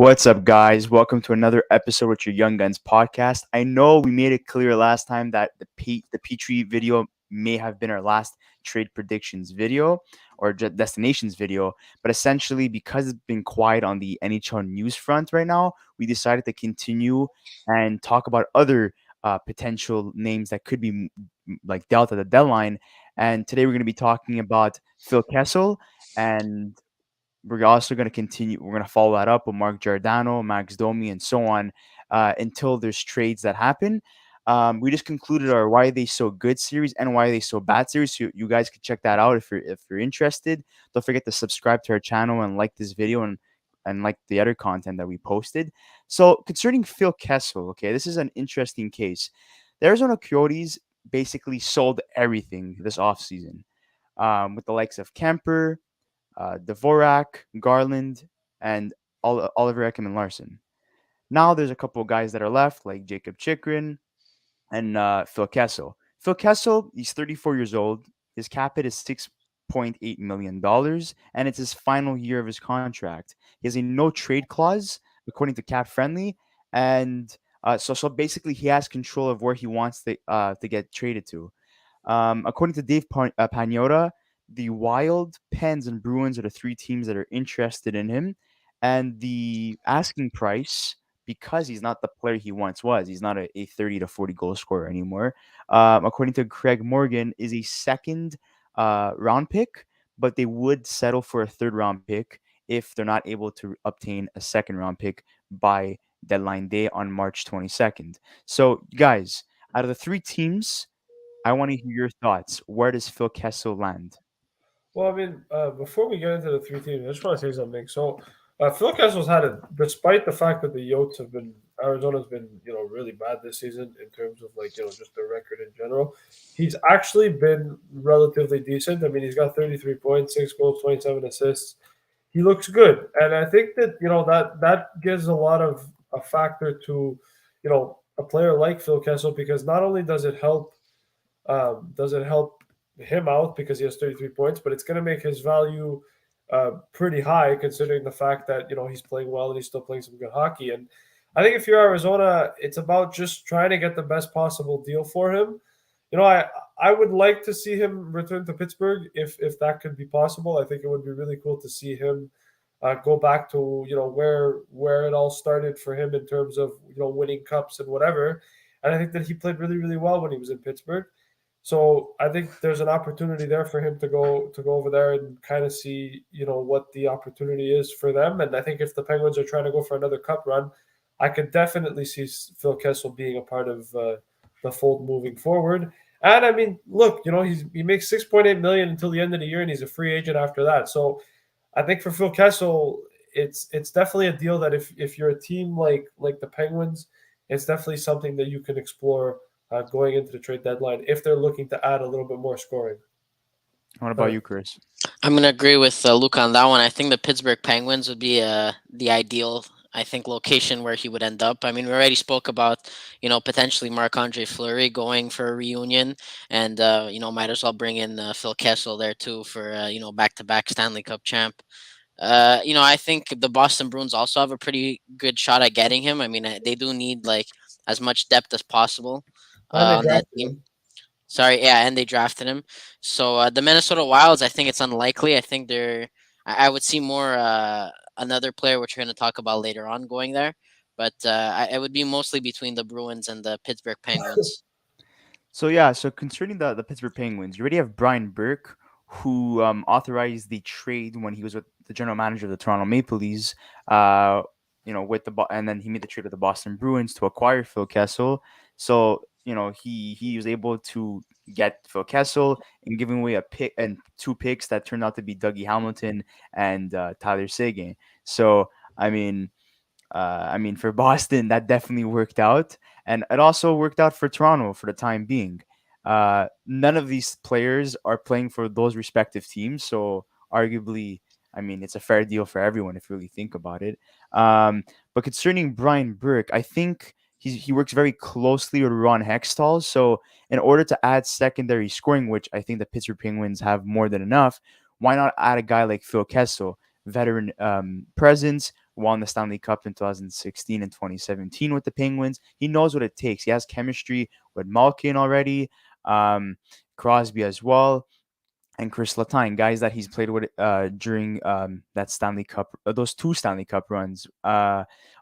What's up, guys? Welcome to another episode with your Young Guns podcast. I know we made it clear last time that the Petrie video may have been our last trade predictions video or destinations video, but essentially because it's been quiet on the NHL news front right now, we decided to continue and talk about other potential names that could be like dealt at the deadline. And today we're going to be talking about Phil Kessel and we're also going to continue. We're going to follow that up with Mark Giordano, Max Domi, and so on until there's trades that happen. We just concluded our Why Are They So Good series and Why Are They So Bad series. So you guys can check that out if you're interested. Don't forget to subscribe to our channel and like this video and like the other content that we posted. So concerning Phil Kessel, okay, this is an interesting case. The Arizona Coyotes basically sold everything this offseason with the likes of Kemper, Dvorak, Garland, and Oliver Ekman Larson. Now there's a couple of guys that are left, like Jacob Chikrin and Phil Kessel. Phil Kessel, he's 34 years old. His cap hit is $6.8 million, and it's his final year of his contract. He has a no trade clause, according to Cap Friendly, and so basically he has control of where he wants to get traded to. According to Dave Pagnotta, the Wild, Pens, and Bruins are the three teams that are interested in him. And the asking price, because he's not the player he once was, he's not a 30 to 40 goal scorer anymore, according to Craig Morgan, is a second round pick, but they would settle for a third round pick if they're not able to obtain a second round pick by deadline day on March 22nd. So, guys, out of the three teams, I want to hear your thoughts. Where does Phil Kessel land? Well, I mean, before we get into the three teams, I just want to say something. So, Phil Kessel's had it, despite the fact that the Yotes have been, Arizona's been, really bad this season in terms of just their record in general. He's actually been relatively decent. I mean, he's got 33 points, 6 goals, 27 assists. He looks good, and I think that that gives a lot of a factor to, a player like Phil Kessel because not only does it help him out because he has 33 points, but it's going to make his value pretty high considering the fact that he's playing well and he's still playing some good hockey. And I think if you're Arizona, it's about just trying to get the best possible deal for him. I would like to see him return to Pittsburgh if that could be possible. I think it would be really cool to see him go back to where it all started for him in terms of winning cups and whatever. And I think that he played really really well when he was in Pittsburgh. So I think there's an opportunity there for him to go over there and kind of see what the opportunity is for them. And I think if the Penguins are trying to go for another cup run, I could definitely see Phil Kessel being a part of the fold moving forward. And I mean, look, he makes 6.8 million until the end of the year, and he's a free agent after that. So I think for Phil Kessel, it's definitely a deal that if you're a team like the Penguins, it's definitely something that you can explore going into the trade deadline if they're looking to add a little bit more scoring. What about you, Chris? I'm going to agree with Luke on that one. I think the Pittsburgh Penguins would be the ideal, I think, location where he would end up. I mean, we already spoke about, potentially Marc-Andre Fleury going for a reunion and, might as well bring in Phil Kessel there too for, back-to-back Stanley Cup champ. I think the Boston Bruins also have a pretty good shot at getting him. I mean, they do need like as much depth as possible And they on that drafted team. him. Sorry, yeah, and they drafted him. So the Minnesota Wilds, I think it's unlikely. I think I would see more another player, which we're going to talk about later on, going there. But it would be mostly between the Bruins and the Pittsburgh Penguins. So concerning the Pittsburgh Penguins, you already have Brian Burke, who authorized the trade when he was with the general manager of the Toronto Maple Leafs. And then he made the trade with the Boston Bruins to acquire Phil Kessel. So he was able to get Phil Kessel and giving away a pick and two picks that turned out to be Dougie Hamilton and Tyler Seguin. So for Boston, that definitely worked out, and it also worked out for Toronto for the time being. None of these players are playing for those respective teams, so arguably, it's a fair deal for everyone if you really think about it. But concerning Brian Burke, I think he works very closely with Ron Hextall. So in order to add secondary scoring, which I think the Pittsburgh Penguins have more than enough, why not add a guy like Phil Kessel, veteran presence, won the Stanley Cup in 2016 and 2017 with the Penguins. He knows what it takes. He has chemistry with Malkin already, um, Crosby as well, and Chris Letang, guys that he's played with during that Stanley Cup, those two Stanley Cup runs.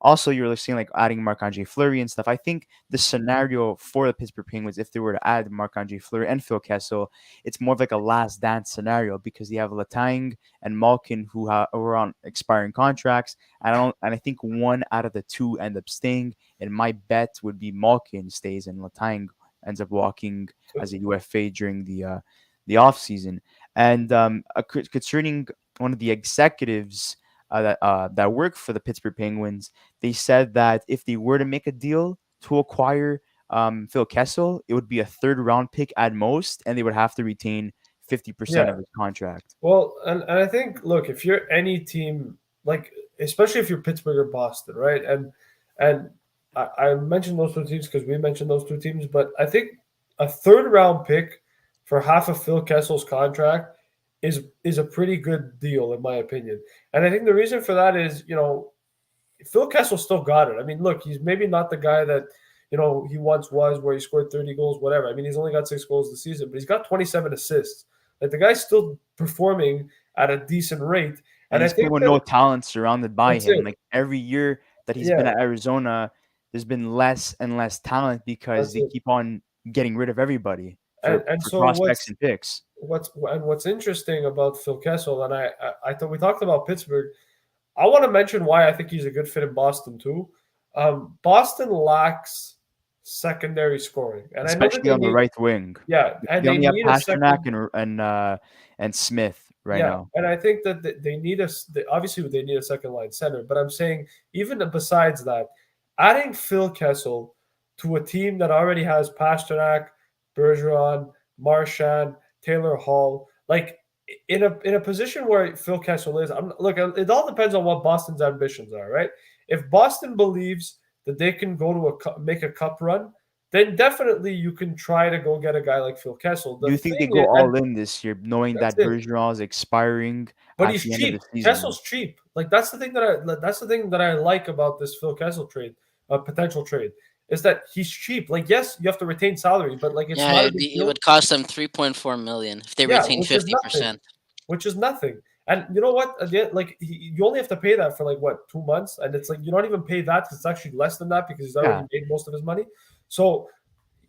Also, you're seeing like adding Marc-Andre Fleury and stuff. I think the scenario for the Pittsburgh Penguins, if they were to add Marc-Andre Fleury and Phil Kessel, it's more of like a last dance scenario because you have Letang and Malkin who are on expiring contracts. And I think one out of the two end up staying. And my bet would be Malkin stays and Letang ends up walking as a UFA during the off season. And concerning one of the executives that work for the Pittsburgh Penguins, they said that if they were to make a deal to acquire Phil Kessel, it would be a third round pick at most, and they would have to retain 50% Yeah. of his contract. Well, and I think, look, if you're any team, like especially if you're Pittsburgh or Boston, right? And I mentioned those two teams because we mentioned those two teams, but I think a third round pick for half of Phil Kessel's contract is a pretty good deal in my opinion. And I think the reason for that is, Phil Kessel still got it. I mean, look, he's maybe not the guy that he once was, where he scored 30 goals, whatever. I mean, he's only got 6 goals this season, but he's got 27 assists. Like the guy's still performing at a decent rate, And and I he's playing think with that no talent surrounded by that's him. it. Like every year that he's been Yeah, at Arizona, there's been less and less talent because that's they it. keep on getting rid of everybody And for so prospects and picks. what's interesting about Phil Kessel, and I thought we talked about Pittsburgh. I want to mention why I think he's a good fit in Boston too. Boston lacks secondary scoring, and I know that Especially they on the need, right wing. yeah, and They they only have need a Pasternak second. and Smith right Yeah, now. and I think that they need obviously they need a second line center, but I'm saying even besides that, adding Phil Kessel to a team that already has Pasternak, Bergeron, Marchand, Taylor Hall, like in a position where Phil Kessel is, look, it all depends on what Boston's ambitions are, right? If Boston believes that they can go to make a cup run, then definitely you can try to go get a guy like Phil Kessel. Do The you think they thing go is, and all in this year, knowing that's that it. Bergeron is expiring But at he's the end of the cheap. season? Kessel's cheap. Like that's the thing that I like about this Phil Kessel trade, potential trade, is that he's cheap. Like yes, you have to retain salary, but like it's Yeah, not a big it deal. would cost them 3.4 million if they Yeah, retain which is fifty nothing. percent. Which is nothing. And you know what? At the end, like you only have to pay that for like what 2 months, and it's like you don't even pay that because it's actually less than that because he's already Yeah. made most of his money. So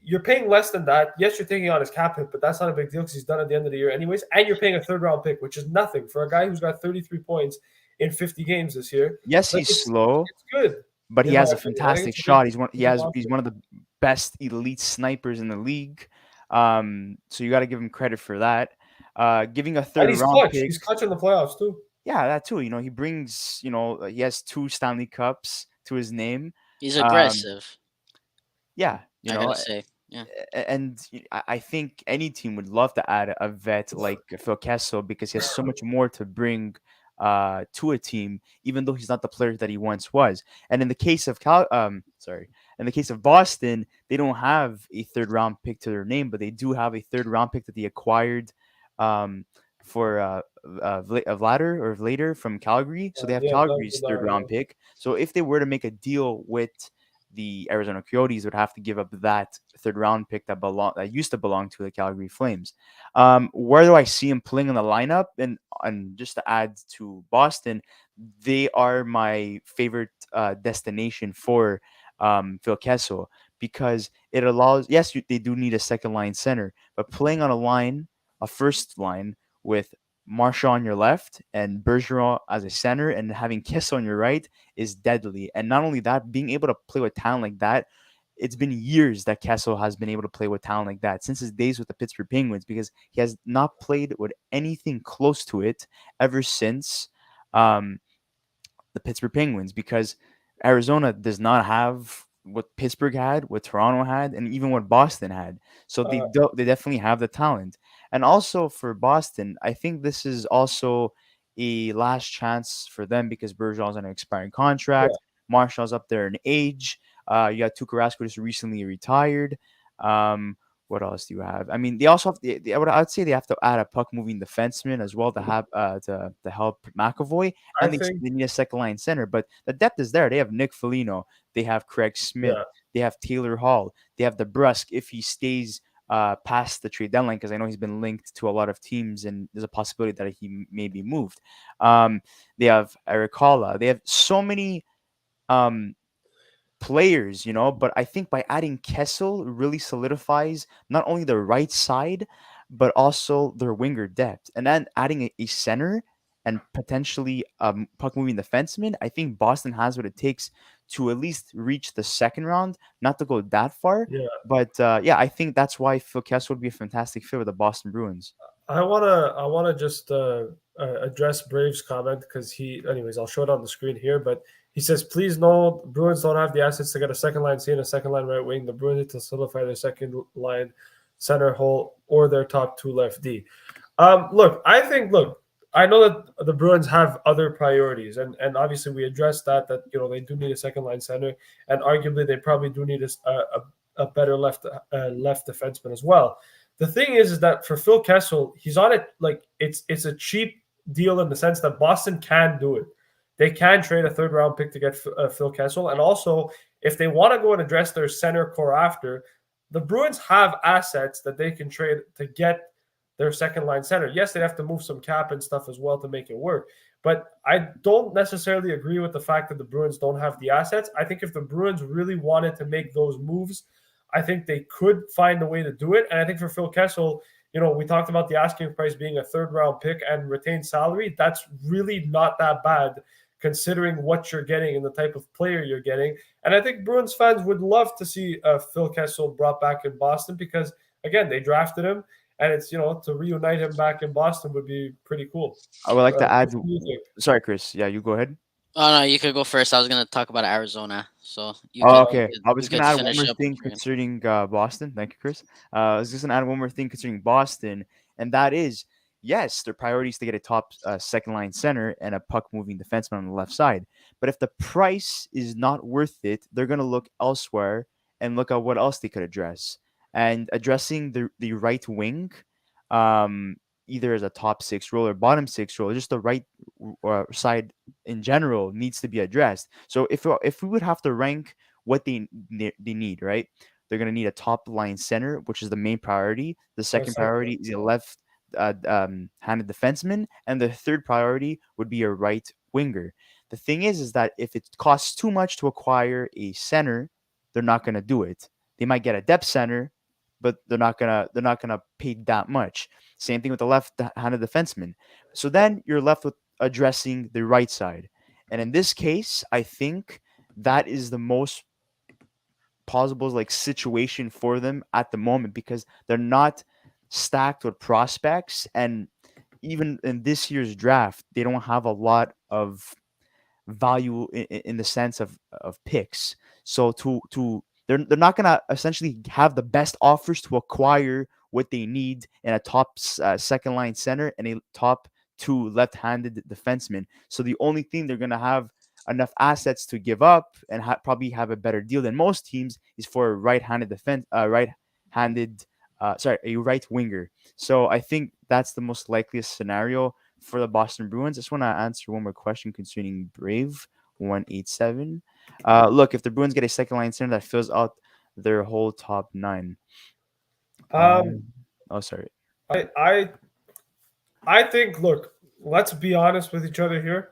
you're paying less than that. Yes, you're taking on his cap hit, but that's not a big deal because he's done at the end of the year anyways. And you're paying a third round pick, which is nothing for a guy who's got 33 points in 50 games this year. Yes, Like he's it's slow, it's good but he in my has a opinion. I think fantastic it's a good shot. good He's prospect. one of the best elite snipers in the league. So you got to give him credit for that. Giving a And third he's round clutch. pick, He's clutch in the playoffs too. yeah, that too. He brings, he has two Stanley Cups to his name. He's Um, aggressive, yeah, I gotta say. Yeah. and I think any team would love to add a vet like Phil Kessel because he has so much more to bring to a team, even though he's not the player that he once was. And in the case of in the case of Boston, they don't have a third round pick to their name, but they do have a third round pick that they acquired um, for Vlader from Calgary. So they have Yeah, Calgary's third yeah. round pick. So if they were to make a deal with the Arizona Coyotes, would have to give up that third round pick that used to belong to the Calgary Flames. Where do I see him playing in the lineup? And just to add to Boston, they are my favorite destination for Phil Kessel because it allows. Yes, they do need a second line center, but playing on a first line with Marshall on your left and Bergeron as a center and having Kessel on your right is deadly. And not only that, being able to play with talent like that, it's been years that Kessel has been able to play with talent like that since his days with the Pittsburgh Penguins because he has not played with anything close to it ever since um, the Pittsburgh Penguins because Arizona does not have what Pittsburgh had, what Toronto had, and even what Boston had. So Uh, they definitely have the talent. And also for Boston, I think this is also a last chance for them because Bergeron's on an expiring yeah. contract. Marshall's up there in age. You got Tuukka Rask just recently retired. Um, What else do you have? I mean, they also have, I'd say they have to add a puck moving defenseman as well to have to help McAvoy, I and think, they need a second line center. But the depth is there. They have Nick Foligno, they have Craig Smith, yeah, they have Taylor Hall, they have DeBrusque if he stays past the trade deadline, because I know he's been linked to a lot of teams and there's a possibility that he may be moved. They have Eric Halla. They have so many um players, but I think by adding Kessel really solidifies not only their right side, but also their winger depth. And then adding a center and potentially puck moving defenseman, I think Boston has what it takes to at least reach the second round, not to go that far. yeah. But yeah, I think that's why Phil Kessel would be a fantastic fit with the Boston Bruins. I wanna just address Braves' comment because anyways, I'll show it on the screen here. But he says, please no, Bruins don't have the assets to get a second line C and a second line right wing. The Bruins need to solidify their second line center hole or their top two left D. Look, I know that the Bruins have other priorities, and obviously we addressed that they do need a second line center, and arguably they probably do need a better left defenseman as well. The thing is that for Phil Kessel, he's on it like it's a cheap deal in the sense that Boston can do it. They can trade a third round pick to get Phil Kessel, and also if they want to go and address their center core after, the Bruins have assets that they can trade to get their second line center. Yes, they have to move some cap and stuff as well to make it work. But I don't necessarily agree with the fact that the Bruins don't have the assets. I think if the Bruins really wanted to make those moves, I think they could find a way to do it. And I think for Phil Kessel, we talked about the asking price being a third round pick and retained salary. That's really not that bad considering what you're getting and the type of player you're getting. And I think Bruins fans would love to see Phil Kessel brought back in Boston because, again, they drafted him. And it's, to reunite him back in Boston would be pretty cool. I would like to add. What do you think? Sorry, Chris. Yeah, you go ahead. Oh no, you could go first. I was gonna talk about Arizona, so you Oh, could Uh, you okay. could, I you was gonna could add one finish more up thing what you're concerning Boston. Thank you, Chris. I was just gonna add one more thing concerning Boston, and that is, yes, their priority is to get a top second line center and a puck moving defenseman on the left side. But if the price is not worth it, they're gonna look elsewhere and look at what else they could address. And addressing the right wing, um, either as a top six role or bottom six role, just the right side in general needs to be addressed. So if we would have to rank what they need, right? They're gonna need a top line center, which is the main priority. The second priority is a left handed defenseman, and the third priority would be a right winger. The thing is that if it costs too much to acquire a center, they're not gonna do it. They might get a depth center, but they're not gonna pay that much. Same thing with the left-handed defenseman. So then you're left with addressing the right side, and in this case, I think that is the most plausible like situation for them at the moment because they're not stacked with prospects, and even in this year's draft, they don't have a lot of value in the sense of picks. So they're not gonna essentially have the best offers to acquire what they need in a top second line center and a top two left-handed defenseman. So the only thing they're gonna have enough assets to give up and probably have a better deal than most teams is for a a right winger. So I think that's the most likeliest scenario for the Boston Bruins. I just want to answer one more question concerning Brave 187. Look, if the Bruins get a second line center that fills out their whole top nine. um, Oh, sorry. I, I, I think. Look, let's be honest with each other here.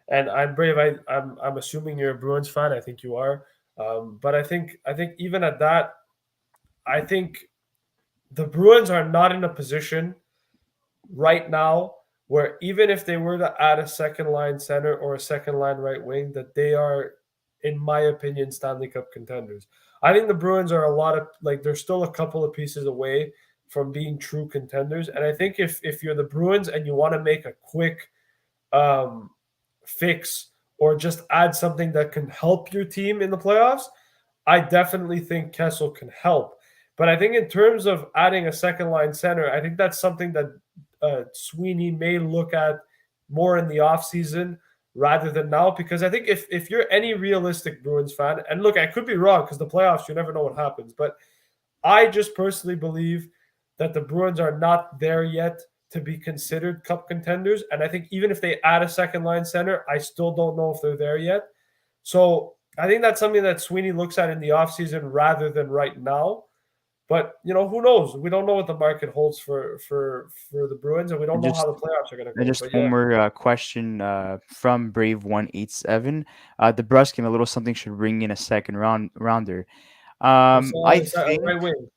And I'm brave. I'm assuming you're a Bruins fan. I think you are. But I think even at that, I think the Bruins are not in a position right now where even if they were to add a second line center or a second line right wing, that they are, in my opinion, Stanley Cup contenders. I think the Bruins are a lot of they're still a couple of pieces away from being true contenders. And I think if you're the Bruins and you want to make a quick um, fix or just add something that can help your team in the playoffs, I definitely think Kessel can help. But I think in terms of adding a second line center, I think that's something that Sweeney may look at more in the offseason rather than now. Because I think if you're any realistic Bruins fan, and look, I could be wrong because the playoffs, you never know what happens. But I just personally believe that the Bruins are not there yet to be considered cup contenders. And I think even if they add a second line center, I still don't know if they're there yet. So I think that's something that Sweeney looks at in the offseason rather than right now. But who knows? We don't know what the market holds for the Bruins, and we don't And know how just the playoffs are going to and go. just But one yeah, more question from Brave 187. The Brusque and a little something should bring in a second rounder. I it's a think right wing,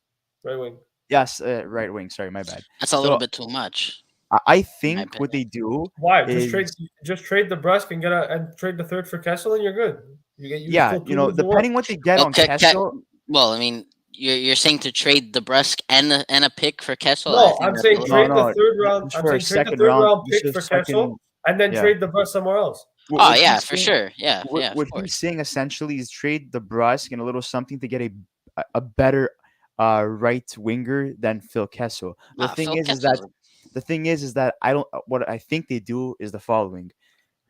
right wing. yes, right wing. Sorry, my bad. That's a little So bit too much, I in my think what opinion. they do Why? is, Just trade the Brusque and trade the third for Kessel, and you're good. You yeah, still two moves to work. depending what they get Well, on Kessel. well, I mean, you're saying to trade the Brusque and a pick for Kessel. I No, think I'm that's a saying little. No, trade the no, third round. just I'm for a saying trade the second third round, round just pick a for Kessel, second. and then Yeah, trade the Brusque somewhere else. Oh what yeah, he's for saying, sure. Yeah, what yeah, of what he's course. saying essentially is trade the Brusque and a little something to get a better right winger than Phil Kessel. The Ah, thing Phil is that Kessel. I don't. What I think they do is the following: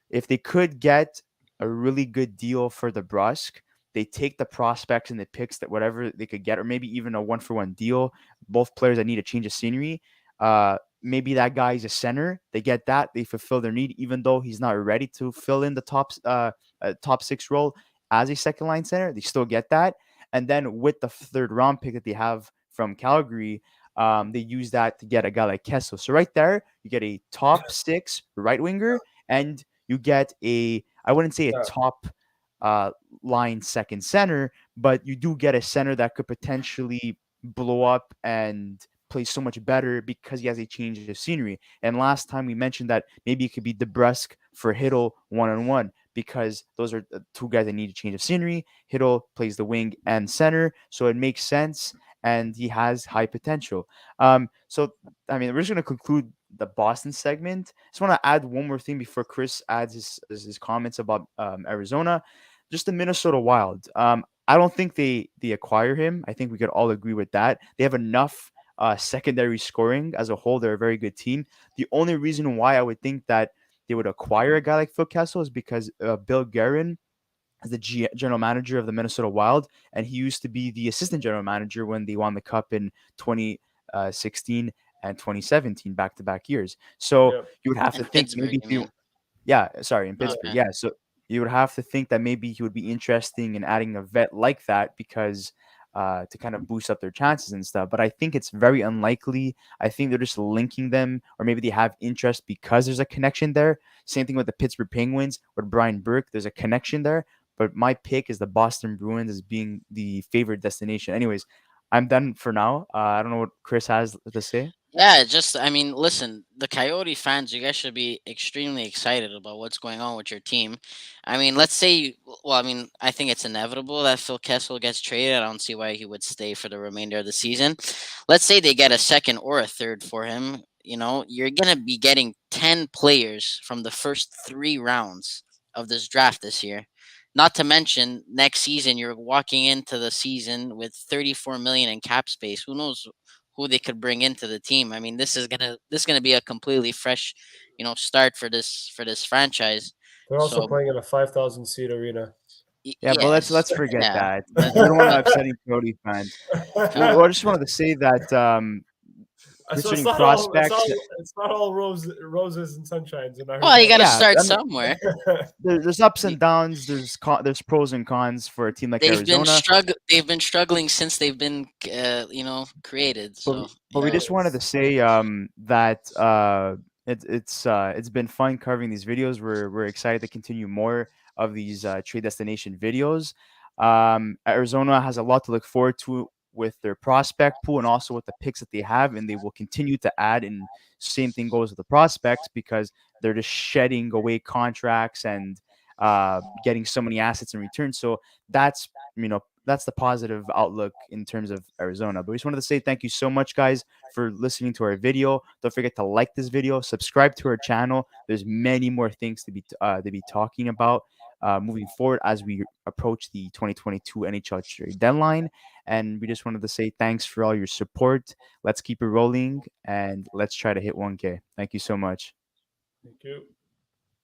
if they could get a really good deal for the Brusque, they take the prospects and the picks that whatever they could get, or maybe even a 1-for-1 deal. Both players that need a change of scenery. Maybe that guy's a center. They get that. They fulfill their need, even though he's not ready to fill in the top six role as a second line center. They still get that. And then with the third round pick that they have from Calgary, they use that to get a guy like Kessel. So right there, you get a top six right winger, and you get I wouldn't say a Yeah. top uh, line second center, but you do get a center that could potentially blow up and play so much better because he has a change of scenery. And last time we mentioned that maybe it could be DeBrusque for Hiddle one-on-one because those are the two guys that need a change of scenery. Hiddle plays the wing and center, so it makes sense, and he has high potential. So I mean, we're just gonna conclude the Boston segment. Just want to add one more thing before Chris adds his comments about Arizona. Just the Minnesota Wild. I don't think they acquire him. I think we could all agree with that. They have enough secondary scoring as a whole. They're a very good team. The only reason why I would think that they would acquire a guy like Phil Kessel is because Bill Guerin is the general manager of the Minnesota Wild, and he used to be the assistant general manager when they won the cup in 2016 and 2017, back to back years. So Yeah. you would have to In think Pittsburgh, maybe you if you, mean? yeah, sorry, in Pittsburgh, Okay. yeah. So you would have to think that maybe he would be interesting in adding a vet like that because to kind of boost up their chances and stuff. But I think it's very unlikely. I think they're just linking them, or maybe they have interest because there's a connection there. Same thing with the Pittsburgh Penguins with Brian Burke. There's a connection there. But my pick is the Boston Bruins as being the favorite destination. Anyways, I'm done for now. I don't know what Chris has to say. Yeah, just I mean, listen, the Coyote fans, you guys should be extremely excited about what's going on with your team. I mean, let's say, well, I mean, I think it's inevitable that Phil Kessel gets traded. I don't see why he would stay for the remainder of the season. Let's say they get a second or a third for him. You're gonna be getting 10 players from the first 3 rounds of this draft this year. Not to mention, next season you're walking into the season with 34 million in cap space. Who knows who they could bring into the team. I mean, this is gonna be a completely fresh, start for this franchise. They're also So playing in a 5,000 seat arena. Yeah, but let's yes, forget yeah, that. but We don't want to upset any Coyote fans. uh, Well, I just wanted to say that So it's concerning not all it's prospects, all it's not all roses and sunshines in well, you got Arizona. to yeah, start I mean, somewhere. there's ups You- and downs. There's pros and cons for a team like Arizona. They've been struggling since they've been, created. But So we yeah, just wanted to Yes. say that it's been fun covering these videos. We're excited to continue more of these trade destination videos. Arizona has a lot to look forward to with their prospect pool and also with the picks that they have, and they will continue to add. And same thing goes with the prospects because they're just shedding away contracts and getting so many assets in return. So that's that's the positive outlook in terms of Arizona. But we just wanted to say thank you so much, guys, for listening to our video. Don't forget to like this video, subscribe to our channel. There's many more things to be talking about moving forward as we approach the 2022 NHL trade deadline. And we just wanted to say thanks for all your support. Let's keep it rolling and let's try to hit 1K. Thank you so much. Thank you.